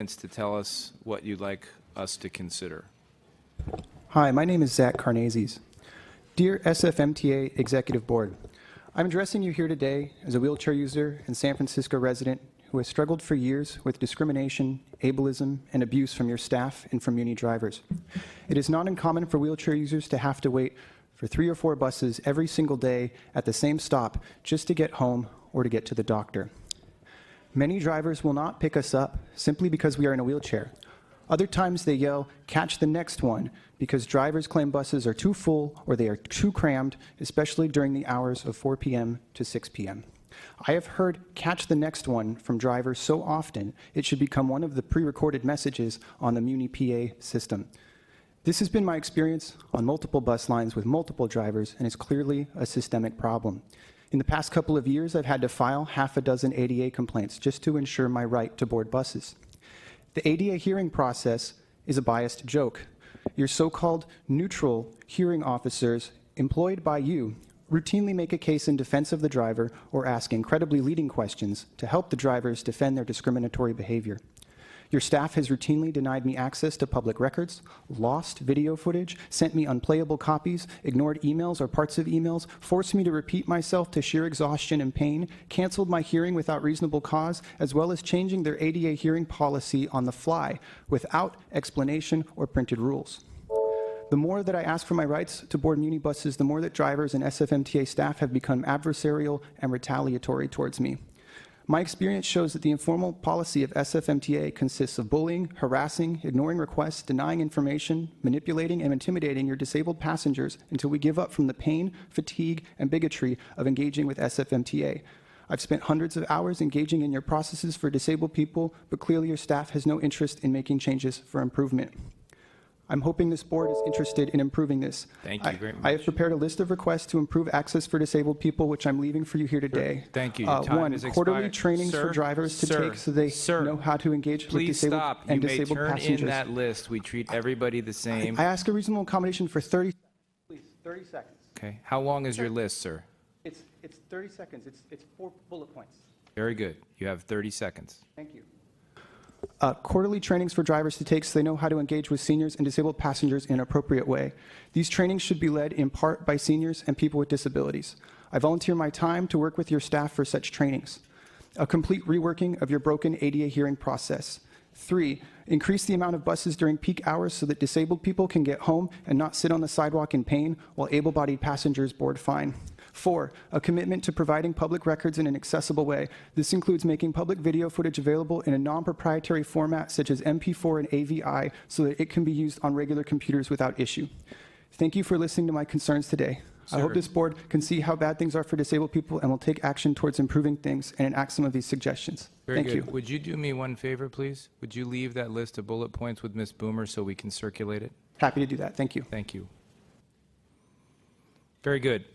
to tell us what you'd like us to consider. Hi, my name is Zach Carnazes. Dear SFMTA Executive Board, I'm addressing you here today as a wheelchair user and San Francisco resident who has struggled for years with discrimination, ableism, and abuse from your staff and from MUNI drivers. It is not uncommon for wheelchair users to have to wait for 3 or 4 buses every single day at the same stop just to get home or to get to the doctor. Many drivers will not pick us up simply because we are in a wheelchair. Other times they yell, "Catch the next one," because drivers claim buses are too full or they are too crammed, especially during the hours of 4 p.m. to 6 p.m. I have heard "catch the next one" from drivers so often it should become one of the pre-recorded messages on the MUNI PA system. This has been my experience on multiple bus lines with multiple drivers and is clearly a systemic problem. In the past couple of years, I've had to file half a dozen ADA complaints just to ensure my right to board buses. The ADA hearing process is a biased joke. Your so-called neutral hearing officers employed by you routinely make a case in defense of the driver or ask incredibly leading questions to help the drivers defend their discriminatory behavior. Your staff has routinely denied me access to public records, lost video footage, sent me unplayable copies, ignored emails or parts of emails, forced me to repeat myself to sheer exhaustion and pain, canceled my hearing without reasonable cause, as well as changing their ADA hearing policy on the fly without explanation or printed rules. The more that I ask for my rights to board MUNI buses, the more that drivers and SFMTA staff have become adversarial and retaliatory towards me. My experience shows that the informal policy of SFMTA consists of bullying, harassing, ignoring requests, denying information, manipulating, and intimidating your disabled passengers until we give up from the pain, fatigue, and bigotry of engaging with SFMTA. I've spent hundreds of hours engaging in your processes for disabled people, but clearly your staff has no interest in making changes for improvement. I'm hoping this board is interested in improving this. Thank you very much. I have prepared a list of requests to improve access for disabled people, which I'm leaving for you here today. Thank you. Your time One, has quarterly expired. trainings for drivers to take so they know how to engage with disabled and disabled passengers. Please stop. You may turn in that list. We treat everybody the same. I ask a reasonable accommodation for 30 seconds. Please, 30 seconds. Okay. How long is your list, sir? It's 30 seconds. It's 4 bullet points. Very good. You have 30 seconds. Thank you. Quarterly trainings for drivers to take so they know how to engage with seniors and disabled passengers in an appropriate way. These trainings should be led in part by seniors and people with disabilities. I volunteer my time to work with your staff for such trainings. A complete reworking of your broken ADA hearing process. 3, increase the amount of buses during peak hours so that disabled people can get home and not sit on the sidewalk in pain while able-bodied passengers board fine. 4, a commitment to providing public records in an accessible way. This includes making public video footage available in a non-proprietary format such as MP4 and AVI so that it can be used on regular computers without issue. Thank you for listening to my concerns today. Sir. I hope this board can see how bad things are for disabled people and will take action towards improving things and enact some of these suggestions. Very Thank good. you. Would you do me one favor, please? Would you leave that list of bullet points with Ms. Boomer so we can circulate it? Happy to do that. Thank you. Thank you. Very good.